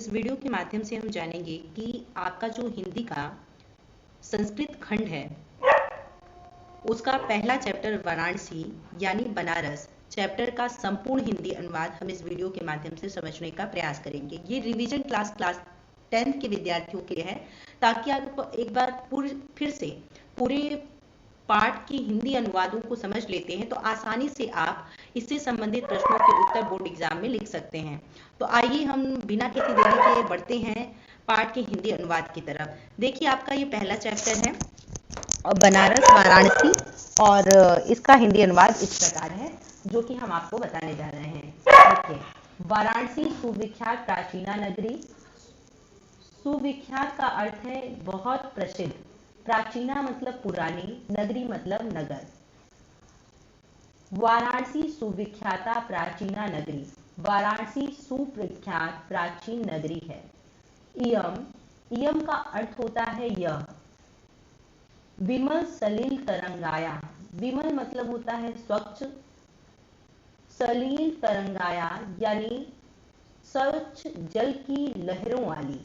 इस वीडियो के माध्यम से हम जानेंगे कि आपका जो हिंदी का संस्कृत खंड है उसका पहला चैप्टर वाराणसी यानी बनारस चैप्टर का संपूर्ण हिंदी अनुवाद हम इस वीडियो के माध्यम से समझने का प्रयास करेंगे। ये रिवीजन क्लास 10th के विद्यार्थियों के लिए है ताकि आप एक बार फिर से पूरे पाठ के हिंदी अनुवादों को समझ लेते हैं तो आसानी से आप इससे संबंधित प्रश्नों के उत्तर बोर्ड एग्जाम में लिख सकते हैं। तो आइए हम बिना किसी देरी के बढ़ते हैं पाठ के हिंदी अनुवाद की तरफ। देखिए आपका ये पहला चैप्टर है बनारस वाराणसी और इसका हिंदी अनुवाद इस प्रकार है जो कि हम आपको बताने जा रहे हैं। देखिए, वाराणसी सुविख्यात प्राचीना नगरी। सुविख्यात का अर्थ है बहुत प्रसिद्ध, प्राचीना मतलब पुरानी, नगरी मतलब नगर। वाराणसी सुविख्याता प्राचीना नगरी, वाराणसी सुप्रख्यात प्राचीन नगरी है। इयम का अर्थ होता है यह। विमल सलील तरंगाया, विमल मतलब होता है स्वच्छ, सलील तरंगाया यानी स्वच्छ जल की लहरों वाली,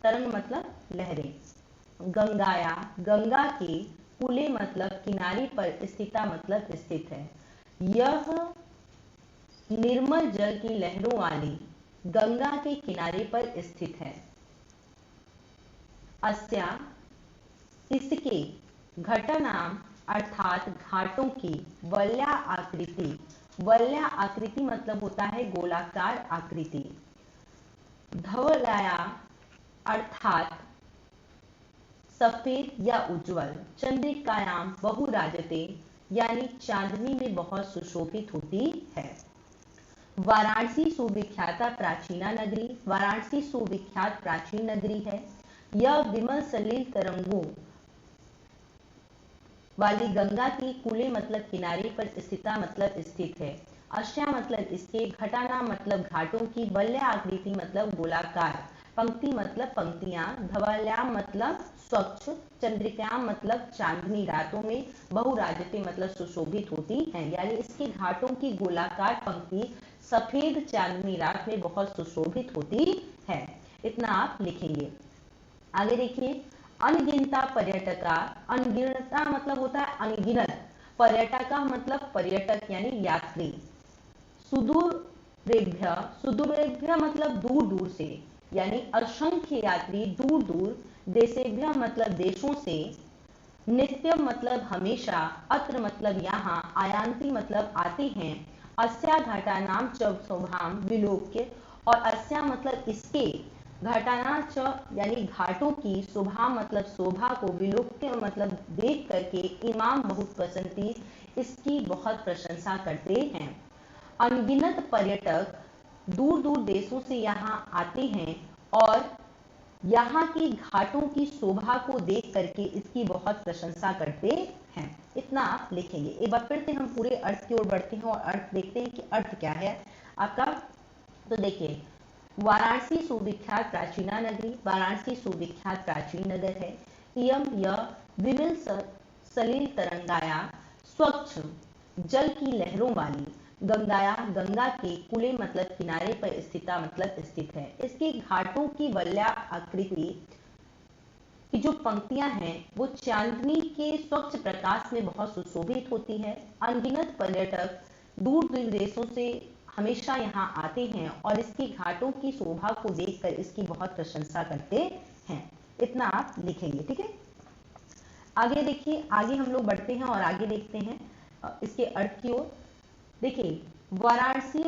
तरंग मतलब लहरें। गंगाया, गंगा के, कुले मतलब किनारे पर, स्थिता मतलब स्थित है। यह निर्मल जल की लहरों वाली गंगा के किनारे पर स्थित है। अस्या, इसके, घटनाम अर्थात घाटों की, वल्या आकृति, वल्या आकृति मतलब होता है गोलाकार आकृति। धवलाया अर्थात सफेद या उज्जवल। चंद्रिकायाम बहुराजते यानी चांदनी में बहुत सुशोभित होती है। वाराणसी सुविख्याता प्राचीना नगरी, वाराणसी सुविख्यात प्राचीन नगरी है। यह विमल सलील तरंगों वाली गंगा की, कुले मतलब किनारे पर, स्थिता मतलब स्थित है। अस्या मतलब इसके, घटाना मतलब घाटों की, वल्या आकृति मतलब गोलाकार, पंक्ति मतलब पंक्तियां, धवल्याम मतलब स्वच्छ, चंद्रिकायाम मतलब चांदनी रातों में, बहुराजते मतलब सुशोभित होती है, यानी इसके घाटों की गोलाकार पंक्ति सफेद चांदनी रात में बहुत सुशोभित होती है। इतना आप लिखेंगे। आगे देखिए, अनगिनता पर्यटका, अनगिनता मतलब होता है अनगिनत, पर्यटका मतलब पर्यटक यानी यात्री। सुदूरेभ्य, सुदूरेभ्य मतलब दूर दूर से, यानी असंख्य यात्री दूर दूर, देशेभ्य मतलब देशों से, नित्यम मतलब हमेशा, अत्र मतलब यहाँ, आयांति मतलब आते हैं, अस्या घटानाम च शोभाम विलोक्य, और अस्या मतलब इसके, घटाना च यानी घाटों की, शोभा मतलब शोभा को, विलोक्य मतलब देख करके, इमाम बहुत पसंदी इसकी बहुत प्रशंसा करते हैं। अनगिनत पर्यटक दूर दूर देशों से यहाँ आते हैं और यहाँ की घाटों की शोभा को देख करके इसकी बहुत प्रशंसा करते हैं। इतना आप लिखेंगे। एक बार फिर से हम पूरे अर्थ की ओर बढ़ते हैं और अर्थ देखते हैं कि अर्थ क्या है आपका। तो देखिए, वाराणसी सुविख्यात प्राचीना नगरी, वाराणसी सुविख्यात प्राचीन नगर है। इयम यह, विमल सलील तरंगाया, स्वच्छ जल की लहरों वाली, गंगाया गंगा के, कुले मतलब किनारे पर, स्थिता मतलब स्थित है। इसके घाटों की वल्या आकृति की जो पंक्तियां हैं वो चांदनी के स्वच्छ प्रकाश में बहुत सुशोभित होती है। अनगिनत पर्यटक दूर दूर देशों से हमेशा यहाँ आते हैं और इसके घाटों की शोभा को देखकर इसकी बहुत प्रशंसा करते हैं। इतना आप लिखेंगे, ठीक है। आगे देखिए, आगे हम लोग बढ़ते हैं और आगे देखते हैं इसके अर्थ की ओर। देखिए, वाराणसी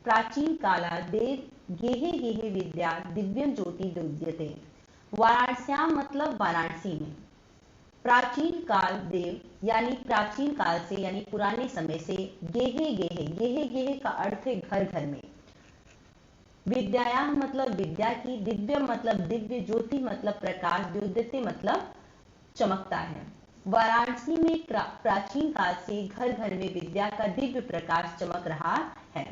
प्राचीन काला देव गेहे गेहे विद्या दिव्यम ज्योति दुद्यते। वाराणस्याम मतलब वाराणसी में, प्राचीन काल देव यानी प्राचीन काल से यानी पुराने समय से, गेहे गेहे, गेहे गेहे का अर्थ है घर घर में, विद्यायाम मतलब विद्या की, दिव्य मतलब दिव्य, ज्योति मतलब प्रकाश, द्योतते मतलब चमकता है। वाराणसी में प्राचीन काल से घर घर में विद्या का दिव्य प्रकाश चमक रहा है।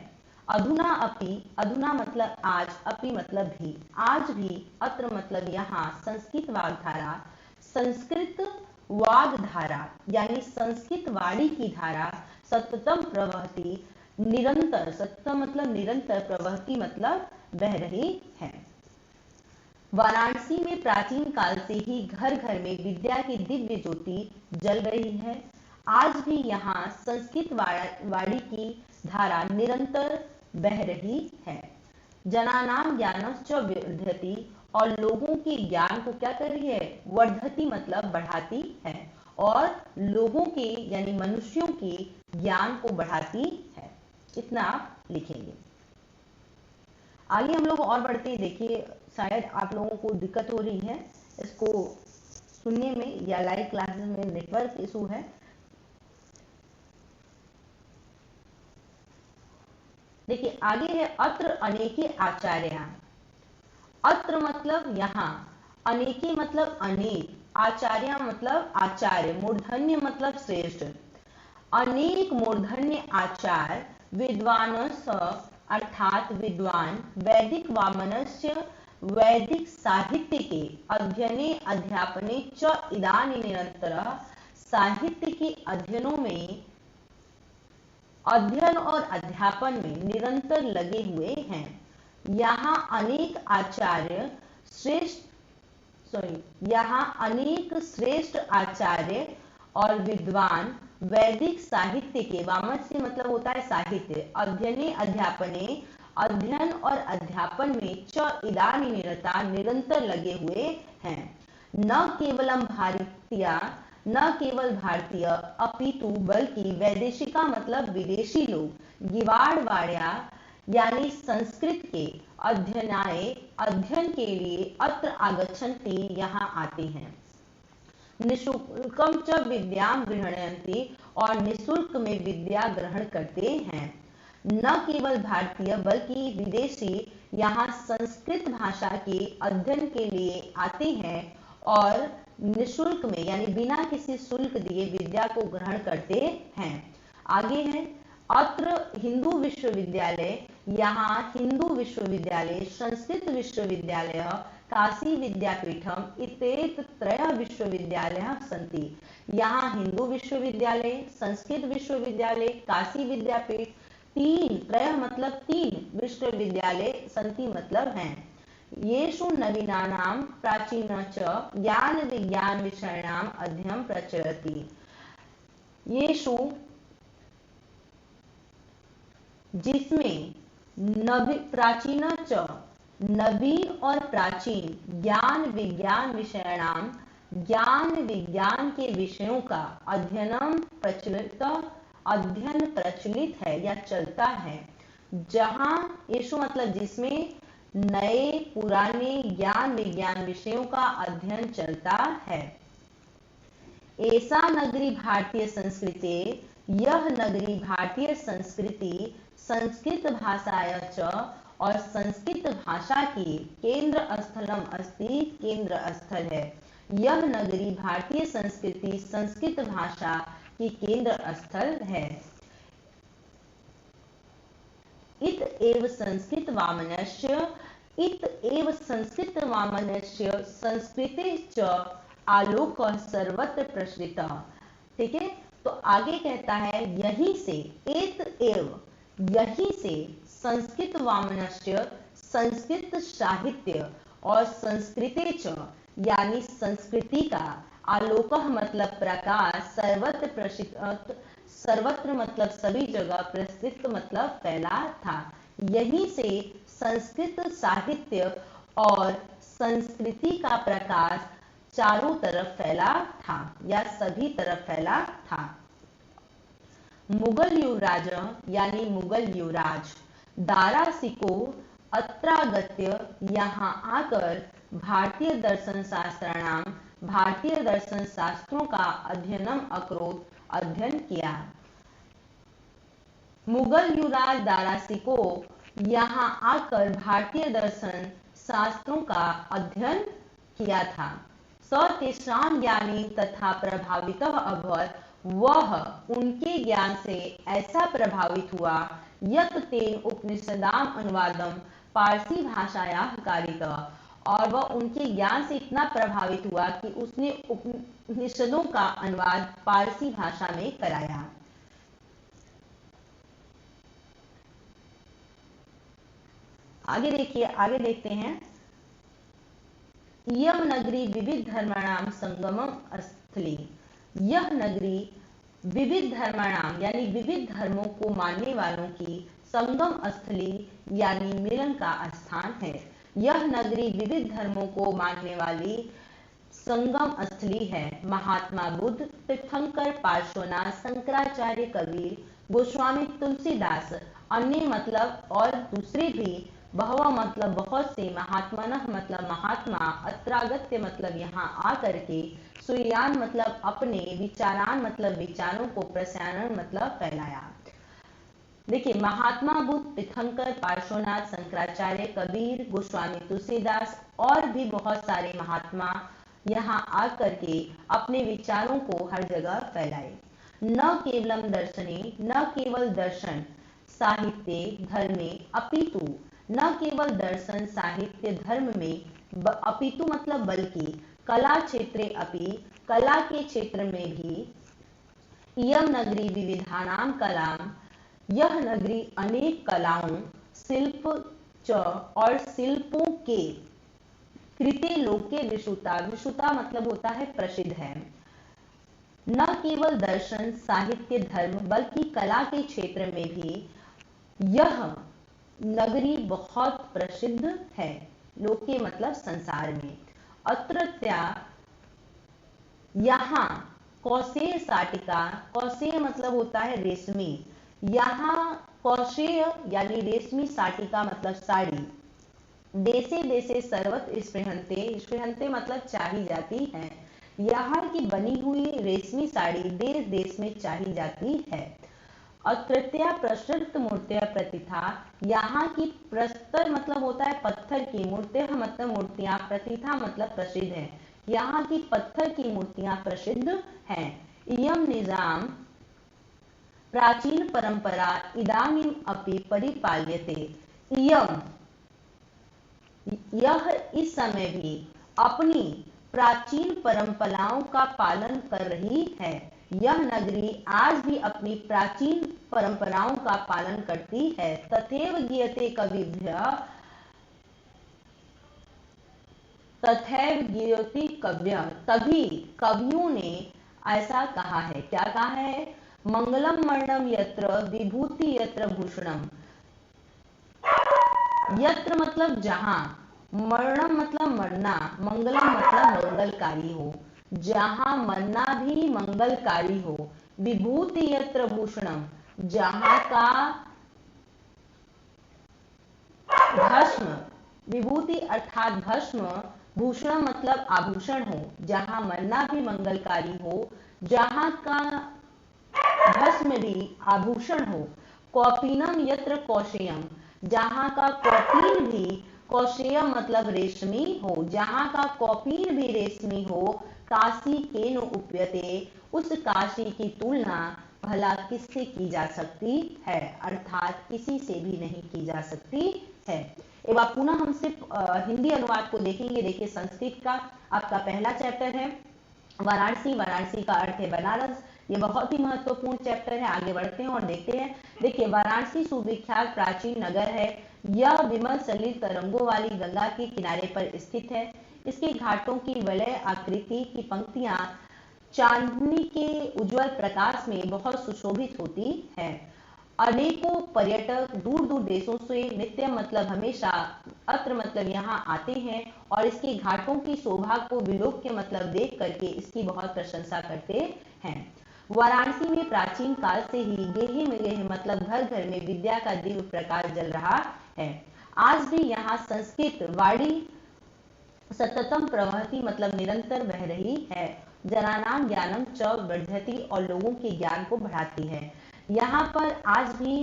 अधुना अपि, अधुना मतलब आज, अपि मतलब भी, आज भी, अत्र मतलब यहाँ, संस्कृत वाग्धारा, संस्कृत वाग्धारा यानी संस्कृत वाणी की धारा, सततम प्रवहती निरंतर, सततम मतलब निरंतर, प्रवहती मतलब बह रही है। वाराणसी में प्राचीन काल से ही घर घर में विद्या की दिव्य ज्योति जल रही है। आज भी यहाँ संस्कृत वाणी की धारा निरंतर बह रही है। जनानाम ज्ञानश्च वर्धति, और लोगों के ज्ञान को क्या कर रही है? वर्धति मतलब बढ़ाती है, और लोगों के यानी मनुष्यों के ज्ञान को बढ़ाती है। इतना आप लिखेंगे। आगे हम लोग और बढ़ते हैं। देखिए, शायद आप लोगों को दिक्कत हो रही है इसको सुनने में, या लाइव क्लासेस में नेटवर्क इशू है। देखिए आगे है, अत्र अनेके आचार्य। अत्र मतलब यहाँ, अनेके मतलब अनेक, आचार्य मतलब आचार्य, मूर्धन्य मतलब श्रेष्ठ। अनेक मूर्धन्य आचार्य विद्वानस अर्थात विद्वान वैदिक वामनस्य वैदिक साहित्य के अध्ययने अध्यापने च इदानी निरंतर, साहित्य के अध्ययनों में, अध्ययन और अध्यापन में निरंतर लगे हुए हैं। यहाँ अनेक आचार्य श्रेष्ठ यहाँ अनेक श्रेष्ठ आचार्य और विद्वान वैदिक साहित्य के, वामन से मतलब होता है साहित्य, अध्ययने अध्यापने, अध्ययन और अध्यापन में च इदानी निरता निरंतर लगे हुए हैं। न केवलम भारतीय, न केवल भारतीय अपितु बल्कि वैदेशिका मतलब विदेशी लोग, गिवाड़वाड़िया यानी संस्कृत के अध्ययनाय अध्ययन के लिए अत्र आगच्छन्ति यहाँ आते हैं। निःशुल्कम च विद्याम गृह्णन्ति, और निःशुल्क में विद्या ग्रहण करते हैं। न केवल भारतीय बल्कि विदेशी यहाँ संस्कृत भाषा के अध्ययन के लिए आते हैं और निःशुल्क में यानी बिना किसी शुल्क दिए विद्या को ग्रहण करते हैं। आगे है, अत्र हिंदू विश्वविद्यालय, यहाँ हिंदू विश्वविद्यालय, संस्कृत विश्वविद्यालय, काशी विद्यापीठम इत्येतत्रयः विश्वविद्यालयः सन्ति। यहाँ हिंदू विश्वविद्यालय, संस्कृत विश्वविद्यालय, काशी विद्यापीठ, तीन, त्रयः मतलब तीन, विश्वविद्यालय, सन्ति मतलब हैं। येषु नवीनानां प्राचीन च ज्ञान विज्ञान विषयाणाम अध्ययनं प्रचलति। येषु जिसमें नवी प्राचीन च नवीन और प्राचीन, ज्ञान विज्ञान विषयाणाम ज्ञान विज्ञान के विषयों का अध्ययन प्रचलित है या चलता है। जहां येषु मतलब जिसमें नए पुराने ज्ञान विज्ञान विषयों का अध्ययन चलता है। ऐसा नगरी भारतीय संस्कृति, यह नगरी भारतीय संस्कृति संस्कृत भाषाया च, और संस्कृत भाषा की केंद्र स्थलम अस्ति, केंद्र स्थल है। यह नगरी भारतीय संस्कृति संस्कृत भाषा की केंद्र स्थल है। इत एव संस्कृत वामनस्य, इत एव संस्कृत वामनस्य संस्कृते च आलोक सर्वत्र प्रसृत। ठीक है, तो आगे कहता है यही से, इत एव यही से, संस्कृत वामनस्य संस्कृत साहित्य और संस्कृते च यानी संस्कृति का, आलोक मतलब प्रकाश, सर्वत्र प्रसृत, सर्वत्र मतलब सभी जगह, प्रसृत मतलब फैला था। यही से संस्कृत साहित्य और संस्कृति का प्रकाश चारों तरफ फैला था या सभी तरफ फैला था। मुगल युवराज यानी मुगल युवराज दारा सिको अत्रागत्य यहाँ आकर भारतीय दर्शन शास्त्राणाम भारतीय दर्शन शास्त्रों का अध्ययनम अकरोत अध्ययन किया। मुगल युवराज दारा सिको यहाँ आकर भारतीय दर्शन शास्त्रों का अध्ययन किया था। स तेषां ज्ञानी तथा प्रभावितः अभवत्, वह उनके ज्ञान से ऐसा प्रभावित हुआ, यत् तेन उपनिषदाम अनुवादम पारसी भाषायाः कारितः, और वह उनके ज्ञान से इतना प्रभावित हुआ कि उसने उपनिषदों का अनुवाद पारसी भाषा में कराया। आगे देखिए, आगे देखते हैं। इयम नगरी विविध धर्माणाम संगमम स्थली। यह नगरी विविध धर्माणाम यानी विविध धर्मों को मानने वालों की संगम स्थली यानी मिलन का स्थान है। यह नगरी विविध धर्मों को मानने वाली संगम स्थली है। महात्मा बुद्ध, तीर्थंकर, पार्श्वनाथ, शंकराचार्य, कबीर, गोस्वामी तुलसीदास, अन्य मतलब और दूसरे भी बहु मतलब बहुत से, महात्मनः मतलब महात्मा, अत्रागत्य मतलब यहाँ आकर के, सुयान मतलब अपने, विचारान मतलब विचारों को, प्रसारण मतलब फैलाया। देखिए महात्मा बुद्ध, तीर्थंकर, पार्श्वनाथ, शंकराचार्य, कबीर, गोस्वामी तुलसीदास और भी बहुत सारे महात्मा यहाँ आकर के अपने विचारों को हर जगह फैलाए। न केवलम दर्शने, न केवल दर्शन साहित्य धर्मे अपितु, न केवल दर्शन साहित्य धर्म में अपितु मतलब बल्कि कला क्षेत्रे अपि, कला के क्षेत्र में भी, इयम नगरी विविधानाम कलाम, यह नगरी अनेक कलाओं, शिल्प च और शिल्पों के, कृते लोके विश्रुता, विश्रुता मतलब होता है प्रसिद्ध है। न केवल दर्शन साहित्य धर्म बल्कि कला के क्षेत्र में भी यह नगरी बहुत प्रसिद्ध है। लोके मतलब संसार में। अत्रत्या यहाँ कौशेय साटिका, कौशेय मतलब होता है रेशमी, यहाँ कौशेय यानी रेशमी साटिका मतलब साड़ी, देशे देशे सर्वत्र स्पृहंते, स्पृहंते मतलब चाही जाती है, यहाँ की बनी हुई रेशमी साड़ी देश देश में चाही जाती है। अत्रत्या प्रसृत मूर्तिया प्रतिथा, यहाँ की प्रस्तर मतलब होता है पत्थर की, मूर्तियां मतलब मूर्तियां, प्रतिथा मतलब प्रसिद्ध है, यहाँ की पत्थर की मूर्तियां प्रसिद्ध हैं। इयम निजाम प्राचीन परंपरा इदानीम अपि परिपाल्यते, इयम यह इस समय भी अपनी प्राचीन परंपराओं का पालन कर रही है। यह नगरी आज भी अपनी प्राचीन परंपराओं का पालन करती है। तथैव गीयते कविभ्यः, तथैव गीयते कव्यः, तभी कवियों ने ऐसा कहा है। क्या कहा है? मंगलम मरणम यत्र विभूति यत्र भूषणम, यत्र मतलब जहां, मरणम मतलब मरना, मंगलम मतलब मंगलकारी हो, जहां मरना भी मंगलकारी हो, विभूति यत्र भूषणम, जहां का भस्म, विभूति अर्थात भस्म, भूषण मतलब आभूषण हो, जहां मरना भी मंगलकारी हो, जहां का भस्म भी आभूषण हो। कौपीनम यत्र कौशेयम, जहां का कौपीन भी, कौशेयम मतलब रेशमी हो, जहां का कौपीन भी रेशमी हो। काशी केन उप्यते, उस काशी की तुलना भला किससे की जा सकती है, अर्थात किसी से भी नहीं की जा सकती है। एक बार पुनः हम सिर्फ हिंदी अनुवाद को देखेंगे। देखिए संस्कृत का आपका पहला चैप्टर है वाराणसी, वाराणसी का अर्थ है बनारस, ये बहुत ही महत्वपूर्ण चैप्टर है। आगे बढ़ते हैं और देखते हैं। देखिए वाराणसी सुविख्यात प्राचीन नगर है। यह विमल सलिल तरंगों वाली गंगा के किनारे पर स्थित है। इसके घाटों की वलय आकृति की पंक्तियां चांदनी के उज्जवल प्रकाश में बहुत सुशोभित होती है। अनेकों पर्यटक दूर दूर देशों से नित्य मतलब हमेशा, अत्र मतलब यहाँ आते हैं और इसके घाटों की शोभा को विलोक्य मतलब देख करके इसकी बहुत प्रशंसा करते हैं। वाराणसी में प्राचीन काल से ही गेहे में गेहे मतलब घर घर में विद्या का दिव्य प्रकाश जल रहा है। आज भी यहाँ संस्कृत वाणी सततम प्रवहती मतलब निरंतर बह रही है। जनानाम ज्ञानम च वर्धति, और लोगों के ज्ञान को बढ़ाती है। यहाँ पर आज भी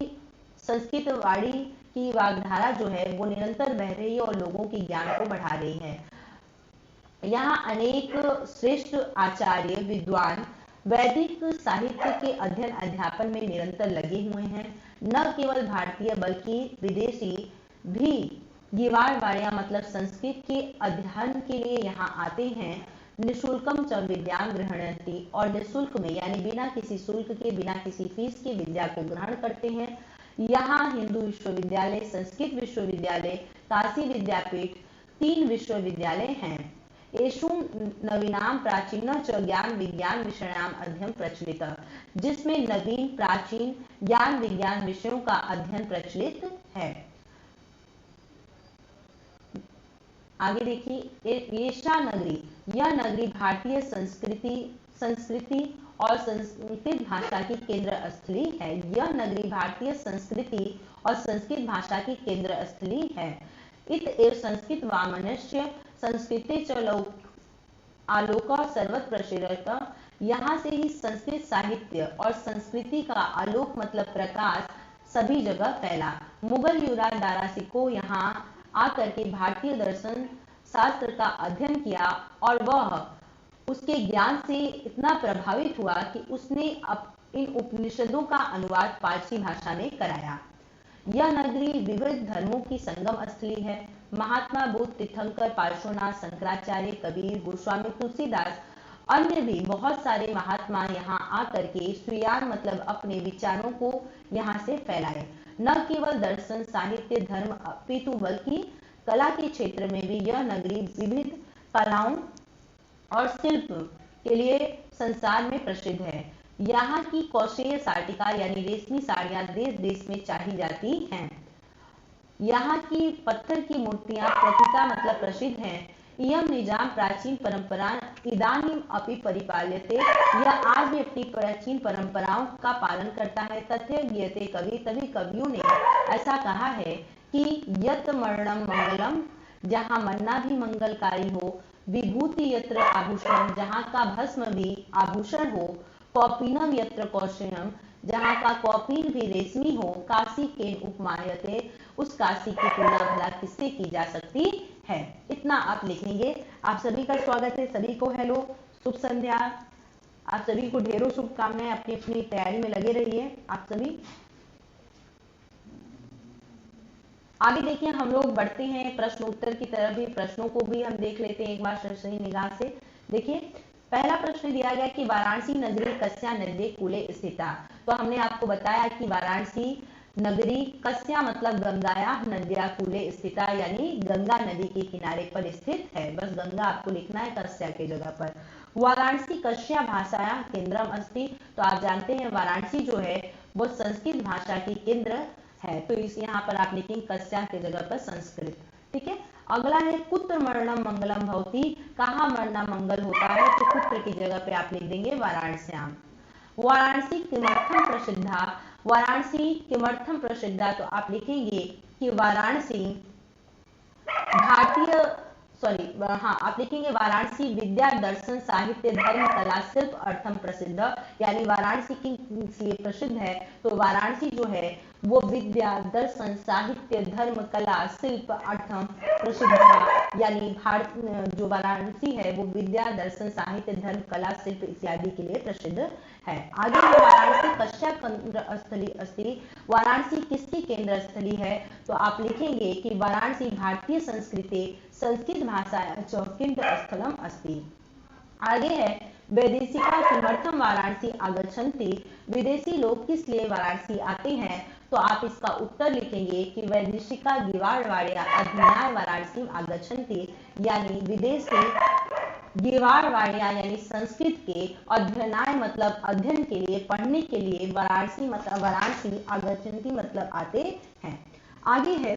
संस्कृत वाणी की वाग्धारा जो है वो निरंतर बह रही है और लोगों के ज्ञान को बढ़ा रही है। यहाँ अनेक श्रेष्ठ आचार्य विद्वान वैदिक साहित्य के अध्ययन अध्यापन में निरंतर लगे हुए हैं। न केवल भारतीय बल्कि विदेशी भी गीवारवाड़िया मतलब संस्कृत के अध्ययन के लिए यहाँ आते हैं। निःशुल्कम च विद्यां गृह्णन्ति, और निःशुल्क में यानी बिना किसी शुल्क के, बिना किसी फीस के विद्या को ग्रहण करते हैं। यहाँ हिंदू विश्वविद्यालय, संस्कृत विश्वविद्यालय, काशी विद्यापीठ, 3 विश्वविद्यालय हैं। येषु नवीनाम प्राचीन च ज्ञान विज्ञान विषयाणाम अध्ययन प्रचलित, जिसमें नवीन प्राचीन ज्ञान विज्ञान विषयों का अध्ययन प्रचलित है। आगे देखिए, एषा नगरी, यह नगरी भारतीय संस्कृति और संस्कृत भाषा की केंद्र स्थली है। यह नगरी भारतीय संस्कृति और संस्कृत भाषा की केंद्र स्थली है। इत एव संस्कृत वामनस्य संस्कृते च आलोक सर्वत्र प्रसरत, यहाँ से ही संस्कृत साहित्य और संस्कृति का आलोक मतलब प्रकाश सभी जगह फैला। मुगल युवराज दारा सिकोह यहाँ आकर के भारतीय दर्शन शास्त्र का अध्ययन किया और वह उसके ज्ञान से इतना प्रभावित हुआ कि उसने इन उपनिषदों का अनुवाद पारसी भाषा में कराया। यह नगरी विविध धर्मों की संगम स्थली है। महात्मा बुद्ध, तीर्थंकर, पार्श्वनाथ, शंकराचार्य, कबीर, गोस्वामी तुलसीदास, अन्य भी बहुत सारे महात्मा यहाँ आकर के सुयान मतलब अपने विचारों को यहाँ से फैलाए। न केवल दर्शन, साहित्य, धर्म अपितु बल्कि कला के क्षेत्र में भी यह नगरी विविध कलाओं और शिल्प के लिए संसार में प्रसिद्ध है। यहाँ की कौशेय साटिका यानी रेशमी साड़ियाँ देश देश में चाही जाती हैं। यहाँ की पत्थर की मूर्तियां प्रतिता मतलब प्रसिद्ध हैं। इयम निजाम प्राचीन परंपरा इदानीम अपि परिपाल्यते, यह आज भी अपनी प्राचीन परंपराओं का पालन करता है। तथ्य ज्ञेयते कवि, तभी कवियों ने ऐसा कहा है कि यत मरणम मंगलम, जहाँ मरना भी मंगलकारी हो, विभूति यत्र आभूषण, जहाँ का भस्म भी आभूषण हो, कौपीनम यत्र कौशेयम, जहाँ का कौपीन भी रेशमी हो, काशी के उपमायते, उस काशी की तुलना भला किससे की जा सकती है। इतना आप लिखेंगे। आप सभी का स्वागत है, सभी को हेलो, शुभ संध्या। आप सभी को ढेरों शुभकामनाएं, अपनी अपनी तैयारी में लगे रहिए आप सभी। आगे देखिए, हम लोग बढ़ते हैं प्रश्न उत्तर की तरफ भी। प्रश्नों को भी हम देख लेते हैं एक बार सही निगाह से। देखिए, पहला प्रश्न दिया गया कि वाराणसी नगरी कस्या नदी कूले स्थिता। तो हमने आपको बताया कि वाराणसी नगरी कस्या मतलब गंगाया नद्या कूले स्थिता, यानी गंगा नदी के किनारे पर स्थित है। बस गंगा आपको लिखना है कस्या के जगह पर। वाराणसी कस्या भाषाया केंद्रम अस्ति, तो आप जानते हैं वाराणसी जो है वो संस्कृत भाषा की केंद्र है। तो इस यहाँ पर आप लिखेंगे कस्या के जगह पर संस्कृत। ठीक है। अगला है कुत्र मरणम मंगलम भवति, कहाँ मरना मंगल होता है, तो कुत्र की जगह पे आप लिख देंगे वाराणस्याम। वाराणसी किमर्थम प्रसिद्धा, वाराणसी किमर्थम प्रसिद्धा, तो आप लिखेंगे कि वाराणसी भारतीय आप लिखेंगे वाराणसी विद्या दर्शन साहित्य धर्म कला शिल्प अर्थम प्रसिद्ध, यानी वाराणसी किस लिए प्रसिद्ध है, तो वाराणसी जो है वो विद्या दर्शन साहित्य धर्म कला शिल्प अर्थम प्रसिद्ध है, यानी भारत जो वाराणसी है वो विद्या दर्शन साहित्य धर्म कला शिल्प इत्यादि के लिए प्रसिद्ध है। आगे वाराणसी कस्या केंद्र स्थली अस्ति, वाराणसी किसकी केंद्र स्थली है, तो आप लिखेंगे कि वाराणसी भारतीय संस्कृति संस्कृत भाषा केंद्र स्थलम अस्ति। आगे है वैदेशिका किमर्थम वाराणसी आगच्छन्ति, विदेशी लोग किस लिए वाराणसी आते हैं, तो आप इसका उत्तर लिखेंगे कि वैदेशिका गिवाड़वाड़िया अध्ययनाय वाराणसी आगच्छन्ति, यानी विदेशी गिवाड़वाड़िया यानी संस्कृत के अध्ययनाय मतलब अध्ययन के लिए पढ़ने के लिए वाराणसी मतलब वाराणसी आगच्छन्ति मतलब आते हैं। आगे है,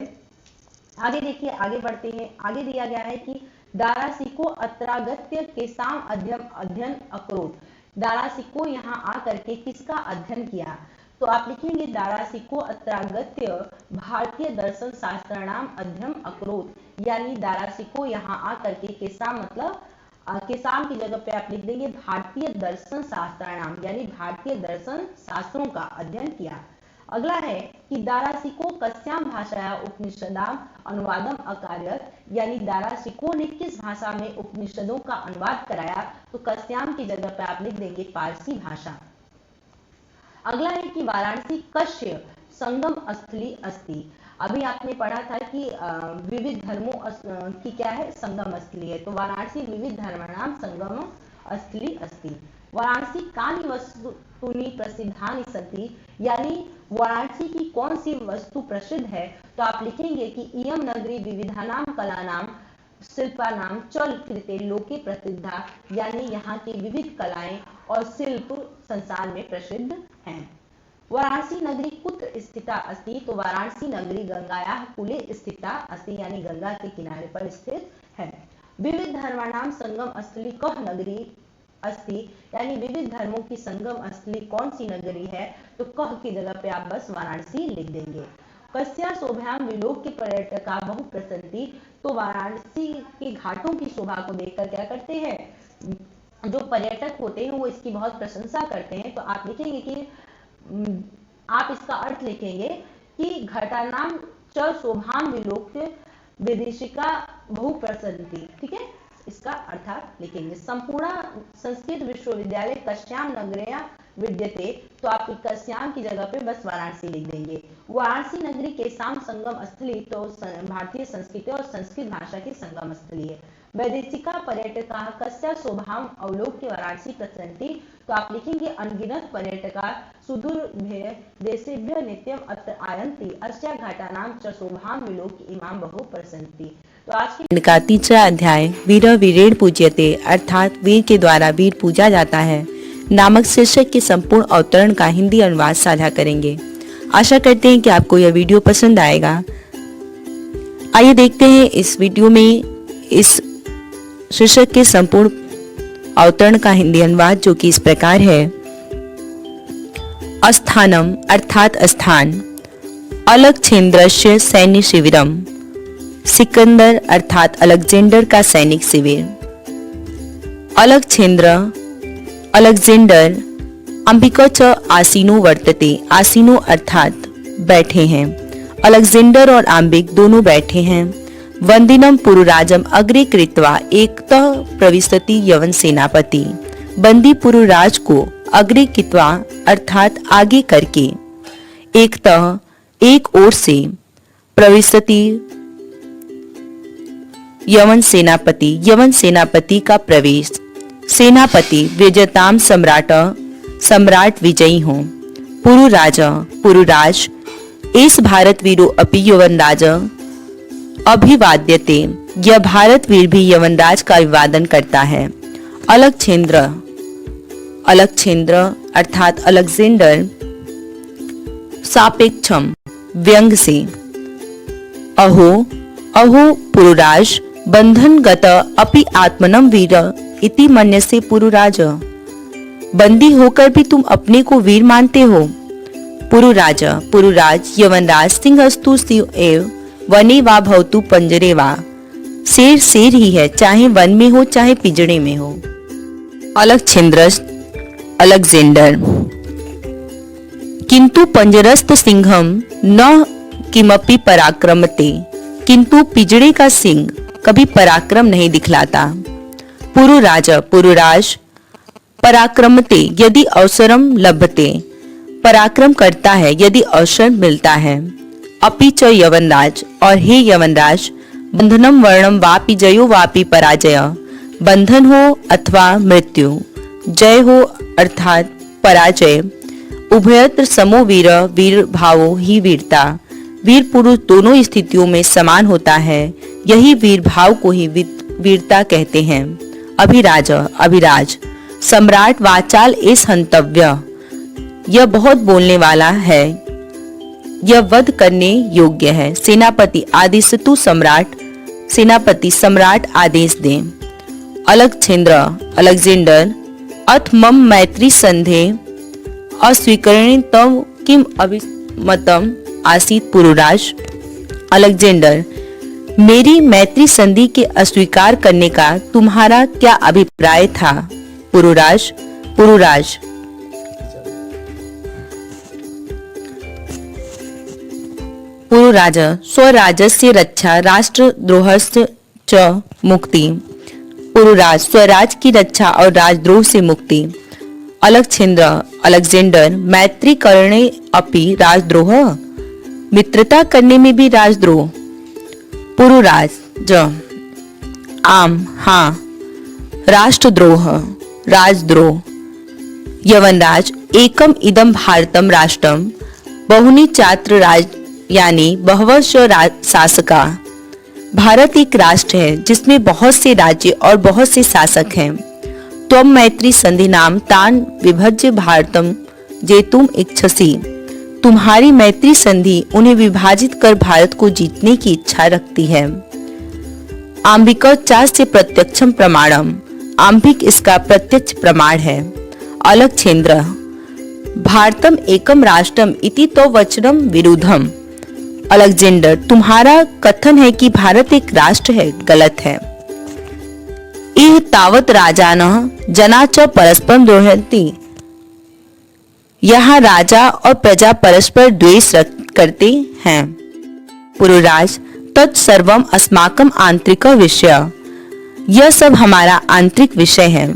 आगे देखिए, आगे बढ़ते हैं। आगे दिया गया है कि दारासिको अत्रागत्य केसाम अध्ययन अकरोत, दारासिको यहाँ आकर के किसका अध्ययन किया, तो आप लिखेंगे दारासिको अत्रागत्य भारतीय दर्शन शास्त्राणाम अध्ययन अकरोत, यानी दारासिको यहाँ आकर के केसाम मतलब केसाम की जगह पे आप लिख देंगे भारतीय दर्शन शास्त्राणाम, यानी भारतीय दर्शन शास्त्रों का अध्ययन किया। अगला है कि दारासिको कस्याम भाषाया उपनिषदाम अनुवादम अकार्यत, यानी दारासिको ने किस भाषा में उपनिषदों का अनुवाद कराया, तो कस्याम की जगह पे आप लिख देंगे पारसी भाषा। अगला है कि वाराणसी कस्य संगम स्थली अस्ति, अभी आपने पढ़ा था कि विविध धर्मों की क्या है संगम स्थली है, तो वाराणसी विविध धर्माणाम संगम स्थली अस्ति। वाराणसी कानि वस्तुनि प्रसिद्धानि सन्ति, यानी वाराणसी की कौन सी वस्तु प्रसिद्ध है, तो आप लिखेंगे कि इयम नगरी विविधानाम कलानाम शिल्पानाम चल कृते लोके प्रसिद्धा, यानी यहाँ की विविध कलाएं और शिल्प संसार में प्रसिद्ध हैं। वाराणसी नगरी कुत्र स्थिता अस्ति, तो वाराणसी नगरी गंगायाः कूले स्थिता अस्ति, यानी गंगा के किनारे पर स्थित है। विविध धर्माणाम संगम स्थली कह नगरी अस्ति, यानी विविध धर्मों की संगम स्थली कौन सी नगरी है, तो कह की जगह पे आप बस वाराणसी लिख देंगे। कस्या शोभायाम विलोक के पर्यटका बहु प्रसन्ति, तो वाराणसी के घाटों की शोभा को देखकर क्या करते हैं, जो पर्यटक होते हैं वो इसकी बहुत प्रशंसा करते हैं। तो आप लिखेंगे कि आप इसका अर्थ लिखेंगे कि घटानाम च शोभाम विलोक विदेशिका बहु प्रसन्ति, ठीक है, इसका अर्थ आप लिखेंगे। संपूर्ण संस्कृत विश्वविद्यालय कश्याम नगरया विद्यते, तो आप कश्याम की जगह पे बस वाराणसी लिख देंगे। वाराणसी नगरी के साम संगम स्थली, तो भारतीय संस्कृति और संस्कृत भाषा की संगम स्थली है। वैदेशिका पर्यटका कस्या शोभाम अवलोक्य वाराणसी प्रसन्ति, तो आप लिखेंगे अनगिनत पर्यटका सुदूरभ्य देशेभ्य नित्यम अत्र आयन्ति, अस्या घाटानाम च शोभाम विलोक्य इमाम बहु प्रसन्ति। तो आज का तीसरा अध्याय वीर वीरेण पूज्यते, अर्थात वीर के द्वारा वीर पूजा जाता है नामक शीर्षक के संपूर्ण अवतरण का हिंदी अनुवाद साझा करेंगे। आशा करते हैं कि आपको यह वीडियो पसंद आएगा। आइए देखते हैं इस वीडियो में इस शीर्षक के संपूर्ण अवतरण का हिंदी अनुवाद, जो कि इस प्रकार है। अस्थानम अर्थात स्थान, अलक्ष्येन्द्रस्य सैन्य शिविरम, सिकंदर अर्थात अलेक्जेंडर का सैनिक शिविर। अलक्ष्येन्द्र अलेक्जेंडर अंबिका च आसीनो वर्तते, आसीनो अर्थात बैठे हैं, अलेक्जेंडर और आंबिक दोनों बैठे हैं। वंदिनम पुरुराजम अग्रे कृत्वा एकतः प्रविशति यवन सेनापति, बंदी पुरुराज को अग्रे कृत्वा अर्थात आगे करके, एकतः एक ओर से, प्रविशति यवन सेनापति, यवन सेनापति का प्रवेश, सेनापति विजयताम सम्राट, सम्राट विजयी हो। पुरुराज पुरुराज, एस भारत वीरो अपि यवनराज अभिवाद्यते, यह भारत वीर भी यवनराज का अभिवादन करता है। अलक्ष्येन्द्र अलक्ष्येन्द्र अर्थात अलेक्जेंडर सापेक्षम व्यंग से, अहो अहो पुरुराज बंधनगत अपि आत्मनम वीर इति मन्यसे पुरुराज, बंदी होकर भी तुम अपने को वीर मानते हो। पुरुराज पुरुराज यवनराज सिंहस्तु सिंह एव वने वा भवतु पंजरे वा, शेर शेर ही है, चाहे वन में हो चाहे पिंजरे में हो। अलक्ष्येन्द्र अलेक्जेंडर किंतु पंजरस्थ सिंहम न किमपि पराक्रमते, किंतु पिंजरे का सिंह कभी पराक्रम नहीं दिखलाता। पुरुराज पुरुराज पराक्रमते यदि अवसरम लभते, पराक्रम करता है यदि अवसर मिलता है। अपि च यवनराज और हे यवनराज, बंधनम वर्णम वापि जयो वापि पराजय, बंधन हो अथवा मृत्यु, जय हो अर्थात पराजय, उभयत्र समो वीर, वीर भावो ही वीरता, वीर पुरुष दोनों स्थितियों में समान होता है, यही वीर भाव को ही वीरता कहते हैं। अभिराज अभिराज सम्राट वाचाल एस हंतव्य, यह बहुत बोलने वाला है, यह वध करने योग्य है। सेनापति आदेशतु सम्राट, सेनापति सम्राट आदेश दें। अलक्ष्येन्द्र अलेक्जेंडर अथ मम मैत्री संधे अस्वीकरणे तव किम अभिमतम आसीत पुरुराज, अलेक्जेंडर मेरी मैत्री संधि के अस्वीकार करने का तुम्हारा क्या अभिप्राय था। पुरुराज पुरुराज पुरुराज स्वराजस्य रक्षा राष्ट्रद्रोहस्य च मुक्ति, पुरुराज स्वराज की रक्षा और राजद्रोह से मुक्ति। अलक्ष्येन्द्र अलेक्जेंडर मैत्री करणे अपि राजद्रोह, मित्रता करने में भी राजद्रोह। पुरुराज आम हाँ, राष्ट्रद्रोह राजद्रोह। यवनराज एकम इदम भारतम राष्ट्रम बहुनी चात्र राज, यानी बहवश शासका, भारत एक राष्ट्र है जिसमें बहुत से राज्य और बहुत से शासक हैं। त्वम मैत्री संधि नाम तान विभज्य भारतम जेतुम इच्छसि। तुम्हारी मैत्री संधि उन्हें विभाजित कर भारत को जीतने की इच्छा रखती है। आंबिका चा से प्रत्यक्षम प्रमाणम। आंबिक इसका प्रत्यक्ष प्रमाण है। अलक्षेंद्र भारतम एकम राष्ट्रम इति तो वचनम विरुद्धम। अलेक्जेंडर तुम्हारा कथन है कि भारत एक राष्ट्र है, गलत है। इह तावत राजानः जना च परस्परम द्रोहन्ति। यहाँ राजा और प्रजा परस्पर द्वेष करते हैं। पुरुराज तत्सर्वम अस्माकम आंतरिक विषय। यह सब हमारा आंतरिक विषय है।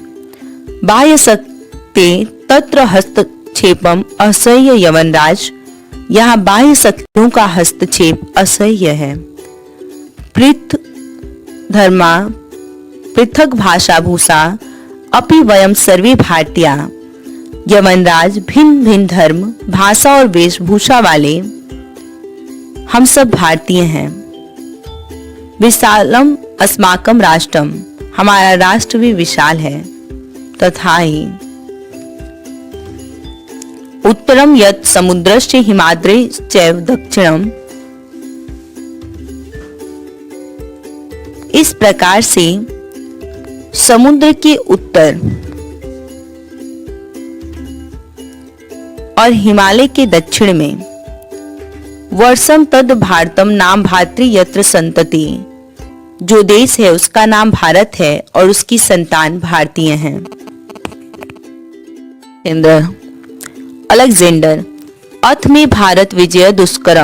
बाह्य सत्ते तत्र हस्तक्षेपम असह्य यवनराज। यहाँ बाह्य शक्तियों का हस्तक्षेप असह्य है। पृथ धर्मा पृथक भाषा भूषा अपि वयम सर्वे भारतीया। यवनराज भिन्न भिन्न धर्म भाषा और वेशभूषा वाले हम सब भारतीय हैं। विशालम अस्माकं राष्ट्रम हमारा राष्ट्र भी विशाल है। तथा ही उत्तरम यत् समुद्रस्य हिमाद्रे चैव दक्षिणम। इस प्रकार से समुद्र के उत्तर और हिमालय के दक्षिण में वर्षम तद भारतम नाम भातृ यत्र संतति। जो देश है उसका नाम भारत है और उसकी संतान भारतीय हैं। अलेक्जेंडर अथ में भारत विजय दुष्कर।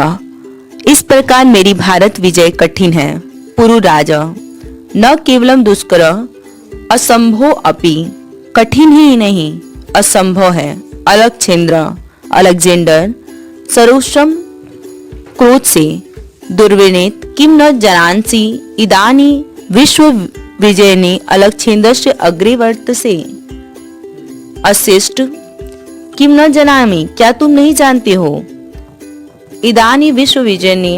इस प्रकार मेरी भारत विजय कठिन है। पुरु राजा न केवलम दुष्कर असंभव अपि। कठिन ही नहीं असंभव है। अलेक्जेंद्र अलेक्जेंडर सरोषम क्रोध से दुर्विनीत किम न जनांसि इदानी विश्व विजयने अलेक्जेंद्रस्य अग्रे वर्तसे। अशिष्ट किम न जनामि क्या तुम नहीं जानते हो। इदानी विश्व विजयने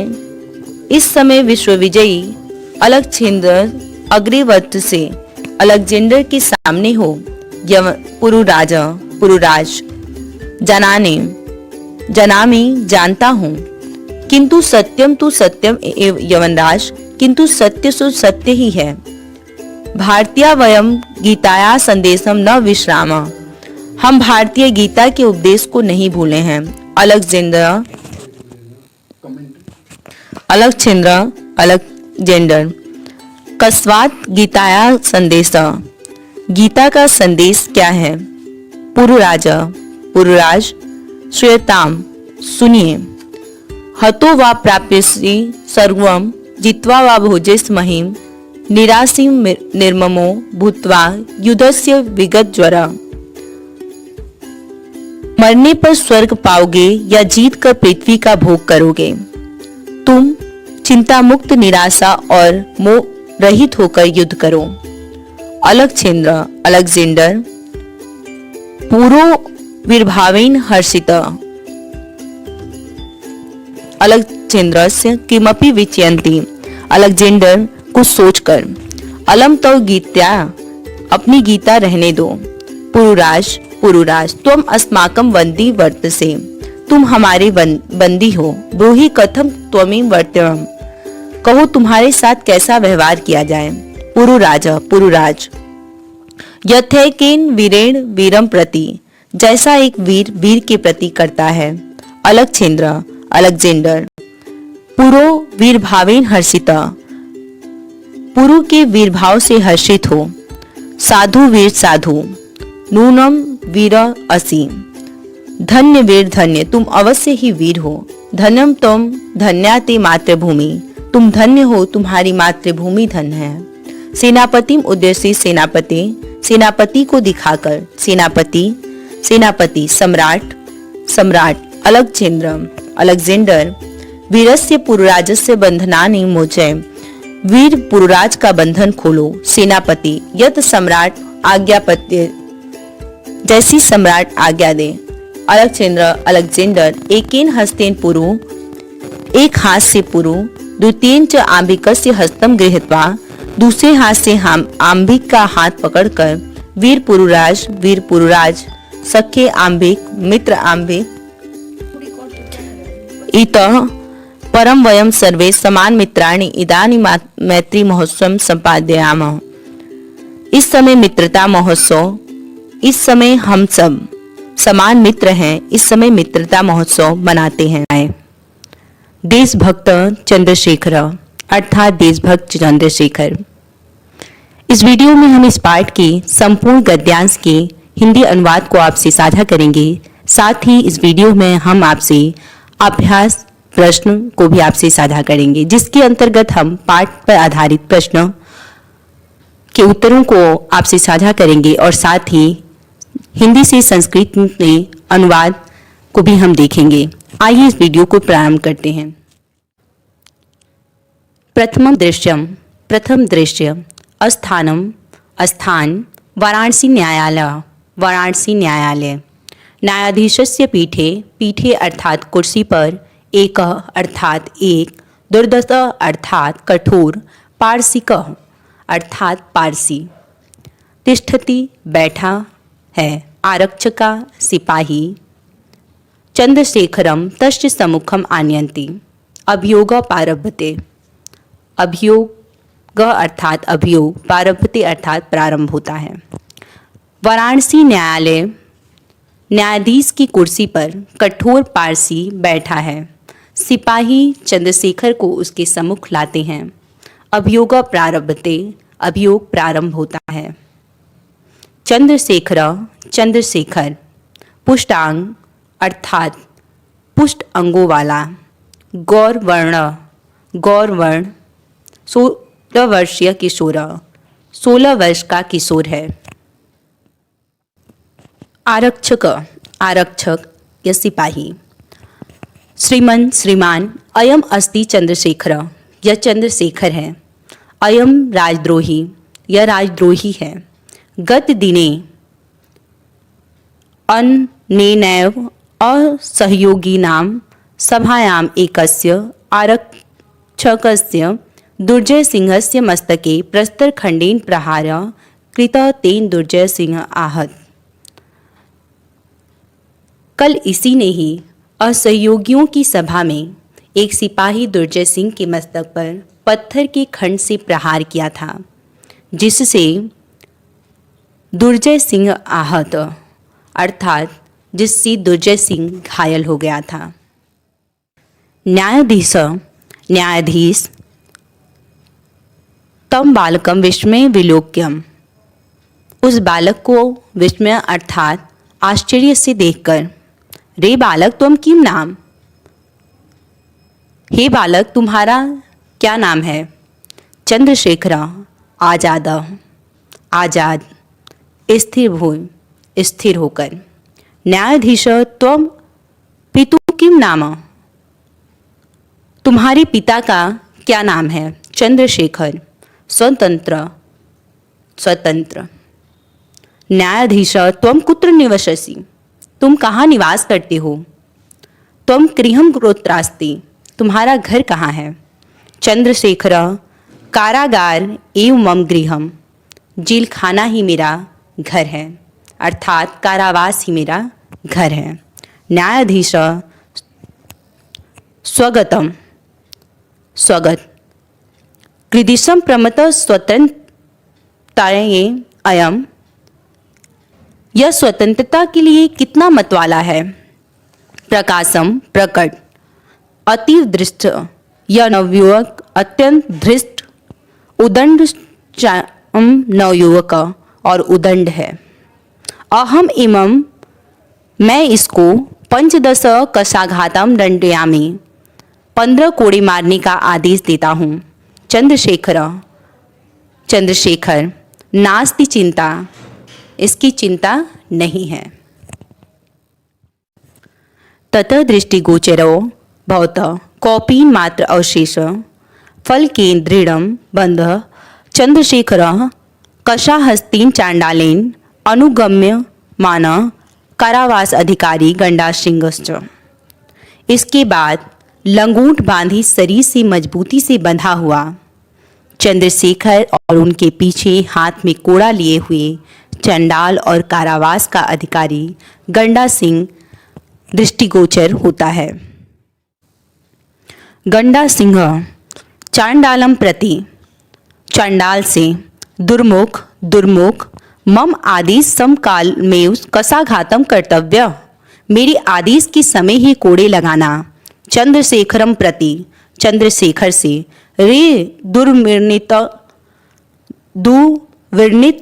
इस समय विश्व विजयी अलेक्जेंद्र अग्रे वर्तसे अलेक्जेंडर के सामने हो। पुरु राजा पुरुराज जनाने जनामि जानता हूँ। किंतु सत्यम तु सत्यम एव यवनराज। किंतु सत्य सो सत्य ही है। भारतीय वयम गीताया संदेशम न विश्राम। हम भारतीय गीता के उपदेश को नहीं भूले हैं। अलेक्जेंडर कस्वात गीताया संदेश। गीता का संदेश क्या है। पुरुराजा पुरुराज श्वेताम सुनिए। हतो वा प्राप्यसि सर्वं जित्वा वा भोजेस्महिं निराशीं निर्ममो भूत्वा युद्धस्य विगतज्वर। मरने पर स्वर्ग पाओगे या जीत कर पृथ्वी का भोग करोगे। तुम चिंता मुक्त निराशा और मोह रहित होकर युद्ध करो। अलेक्जेंडर पूरो वीरभावेन हर्षित। अलेक्जेंद्रस्य किमपि विचयन्ति। अलेक्जेंडर कुछ सोचकर अलम तो गीत्या अपनी गीता रहने दो। पुरुराज तुम अस्माकं बंदी वर्तसे। तुम हमारे बंदी हो। ब्रूहि कथम त्वमेव वर्त्यम। कहो तुम्हारे साथ कैसा व्यवहार किया जाए। पुरुराज यथैकेन वीरेण वीरम प्रति। जैसा एक वीर वीर के प्रति करता है। अलेक्जेंडर पुरो वीर भावेन हर्षिता। पुरु के वीर भाव से हर्षित हो। साधु वीर साधु नूनम वीर असि। धन्य वीर धन्य तुम अवश्य ही वीर हो। धन्यम तुम धन्याते मातृभूमि। तुम धन्य हो तुम्हारी मातृभूमि धन्य है। सेनापतिम उद्देश्य सेनापति को दिखाकर सेनापति सम्राट अलेक्जेंडर वीरस्य पुरुराजस्य बंधनानि मोचय। वीर पुरुराज का बंधन खोलो। सेनापति यत सम्राट आज्ञापत्य जैसी सम्राट आज्ञा दे। अलेक्जेंडर एकेन हस्तेन पुरु एक हाथ से पुरु द्वितीयेन च आंबिकस्य हस्तं गृहीत्वा, दूसरे हाथ से हम आंबिक का हाथ पकड़कर वीर पुरुराज सखे आंबिक मित्र आंबिक इतः परम वयम सर्वे समान मित्राणि इदानी मैत्री महोत्सव संपादयामः। इस समय मित्रता महोत्सव, इस समय हम सब समान मित्र हैं, इस समय मित्रता महोत्सव मनाते हैं। देशभक्त चंद्रशेखर अर्थात देशभक्त चंद्रशेखर। इस वीडियो में हम इस पाठ के संपूर्ण गद्यांश के हिंदी अनुवाद को आपसे साझा करेंगे। साथ ही इस वीडियो में हम आपसे अभ्यास प्रश्न को भी आपसे साझा करेंगे, जिसके अंतर्गत हम पाठ पर आधारित प्रश्न के उत्तरों को आपसे साझा करेंगे और साथ ही हिंदी से संस्कृत में अनुवाद को भी हम देखेंगे। आइए इस वीडियो को प्रारंभ करते हैं। प्रथम दृश्य स्थान वाराणसी न्यायालय। न्यायाधीशस्य पीठे अर्थात कुर्सी पर, एक अर्थात एक, दुर्दश अर्थात कठोर, पारसिक अर्थात पारसी। तिष्ठति बैठा है, आरक्षका सिपाही। चंद्रशेखरम तस्य सम्मुखम आनयन्ति, अभियोग प्रारभते। अभियोग अर्थात अभियोग, प्रारभते अर्थात प्रारंभ होता है। वाराणसी न्यायालय, न्यायाधीश की कुर्सी पर कठोर पारसी बैठा है। सिपाही चंद्रशेखर को उसके सम्मुख लाते हैं। अभियोग प्रारभते, अभियोग प्रारंभ होता है। चंद्रशेखर। पुष्टांग अर्थात पुष्ट अंगों वाला। गौरवर्ण 16 वर्षीय किशोर, 16 वर्ष का किशोर है। आरक्षक या सिपाही। श्रीमान अयम अस्ति चंद्रशेखर, यह चंद्रशेखर है। अयम राजद्रोही, यह राजद्रोही है। गत दिने अनेनैव असहयोगिनां सभायाम् एकस्य आरक्षकस्य दुर्जय सिंहस्य मस्तके प्रस्तरखण्डेन प्रहारः कृतः, तेन दुर्जय सिंह आहत। कल इसी ने ही असहयोगियों की सभा में एक सिपाही दुर्जय सिंह के मस्तक पर पत्थर के खंड से प्रहार किया था, जिससे दुर्जय सिंह आहत अर्थात जिससे दुर्जय सिंह घायल हो गया था। न्यायाधीश तम बालकम विस्मय विलोक्यम, उस बालक को विस्मय अर्थात आश्चर्य से देखकर, रे बालक तुम किम नाम, हे बालक तुम्हारा क्या नाम है। चंद्रशेखर आजाद। स्थिर होकर। न्यायाधीश त्वम पितु किम नाम, तुम्हारे पिता का क्या नाम है। चंद्रशेखर स्वतंत्र। न्यायाधीश त्वम कुत्र निवससि, तुम कहाँ निवास करते हो। त्वम गृहं कुत्रास्ति, तुम्हारा घर कहाँ है। चंद्रशेखर कारागार एवं मम गृहम, जेल खाना ही मेरा घर है अर्थात कारावास ही मेरा घर है। न्यायाधीश स्वागत। कृदिशम प्रमत स्वतंत्रताये अयम, यह स्वतंत्रता के लिए कितना मतवाला है। प्रकाशम प्रकट। अतीव दृष्ट, यह नवयुवक अत्यंत धृष्ट। उदंड नवयुवक और उदंड है। अहम इमं, मैं इसको 15 कशाघातम दंडयामि, 15 कोड़े मारने का आदेश देता हूँ। चंद्रशेखर नास्ति चिंता, इसकी चिंता नहीं है। ततः दृष्टिगोचरो भवत कौपीन मात्र अवशेष फल केन्द्रीणं बंध चंद्रशेखर कषाहस्तीन चांडालेन अनुगम्य माना कारावास अधिकारी गंडासिंहश्च। इसके बाद लंगोट बांधी शरीर से मजबूती से बंधा हुआ चंद्रशेखर और उनके पीछे हाथ में कोड़ा लिए हुए चंडाल और कारावास का अधिकारी गंडा सिंह दृष्टिगोचर होता है। गंडा सिंह चांडालम प्रति, चंडाल से दुर्मुख दुर्मुख मम आदेश समकाल में कसाघातम कर्तव्य, मेरी आदेश के समय ही कोड़े लगाना। चंद्रशेखरम प्रति, चंद्रशेखर से रे दुर्विनीत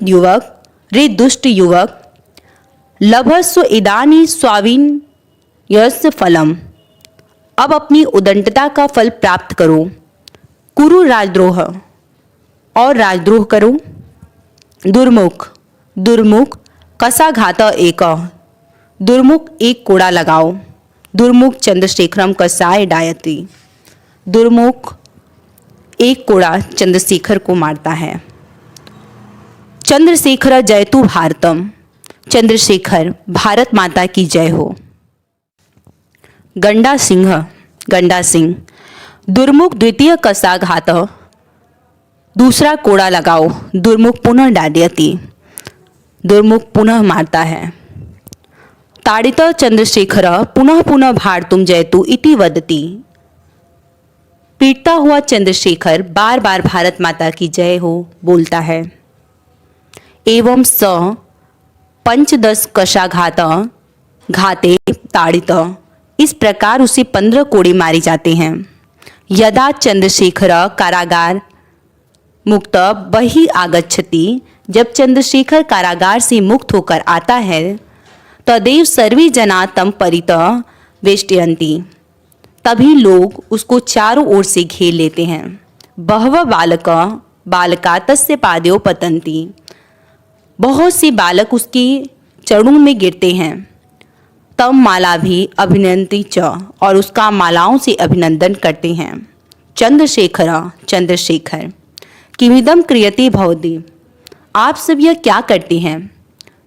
युवक, रे दुष्ट युवक, लभस्व इदानी स्वाविन यस्य फलम, अब अपनी उदंडता का फल प्राप्त करो। कुरु राजद्रोह, और राजद्रोह करो। दुर्मुख दुर्मुख कसाघात एक, दुर्मुख एक कोड़ा लगाओ। दुर्मुख चंद्रशेखरम कसाय डायती, दुर्मुख एक कोड़ा चंद्रशेखर को मारता है। चंद्रशेखर जयतु भारतम, चंद्रशेखर भारत माता की जय हो। गंडा सिंह, गंडा सिंह दुर्मुख द्वितीय कसाघात, दूसरा कोड़ा लगाओ। दुर्मुख पुनः डायती, दुर्मुख पुनः मारता है। ताड़ित चंद्रशेखर पुनः पुनः भारतुम जयतु इति वदति, पीटता हुआ चंद्रशेखर बार बार भारत माता की जय हो बोलता है। एवं स पंचदश कशाघात घाते ताड़ित, इस प्रकार उसे 15 कोड़े मारे जाते हैं। यदा चंद्रशेखर कारागार मुक्त बहि आगच्छति, जब चंद्रशेखर कारागार से मुक्त होकर आता है तदेव सर्वे जना तम परितः वेष्टयन्ति, तभी लोग उसको चारों ओर से घेर लेते हैं। बहव बालक बालका तस्य पादयो पतन्ति, बहुत से बालक उसके चरणों में गिरते हैं। तम माला भी अभिनंदती च, और उसका मालाओं से अभिनंदन करते हैं। चंद्रशेखर, चंद्रशेखर किमिदम क्रियते भवति, आप सब यह क्या करते हैं।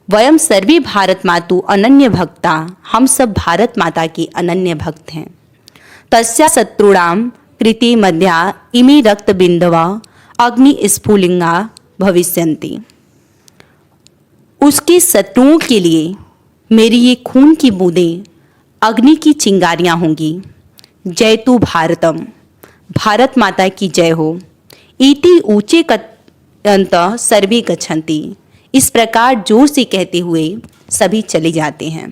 वयम सर्वे भारत मातु अनन्य भक्ता, हम सब भारत माता के अनन्य भक्त हैं। तस्या शत्रुणाम कृति मध्या इमे रक्त बिंदवा अग्नि स्फुलिंगा भविष्यन्ति, उसके शत्रुओं के लिए मेरी ये खून की बूंदें अग्नि की चिंगारियां होंगी। जयतु भारतम, भारत माता की जय हो। इति ऊंचे कथयन्त सर्वे गच्छन्ति, इस प्रकार जोर से कहते हुए सभी चले जाते हैं।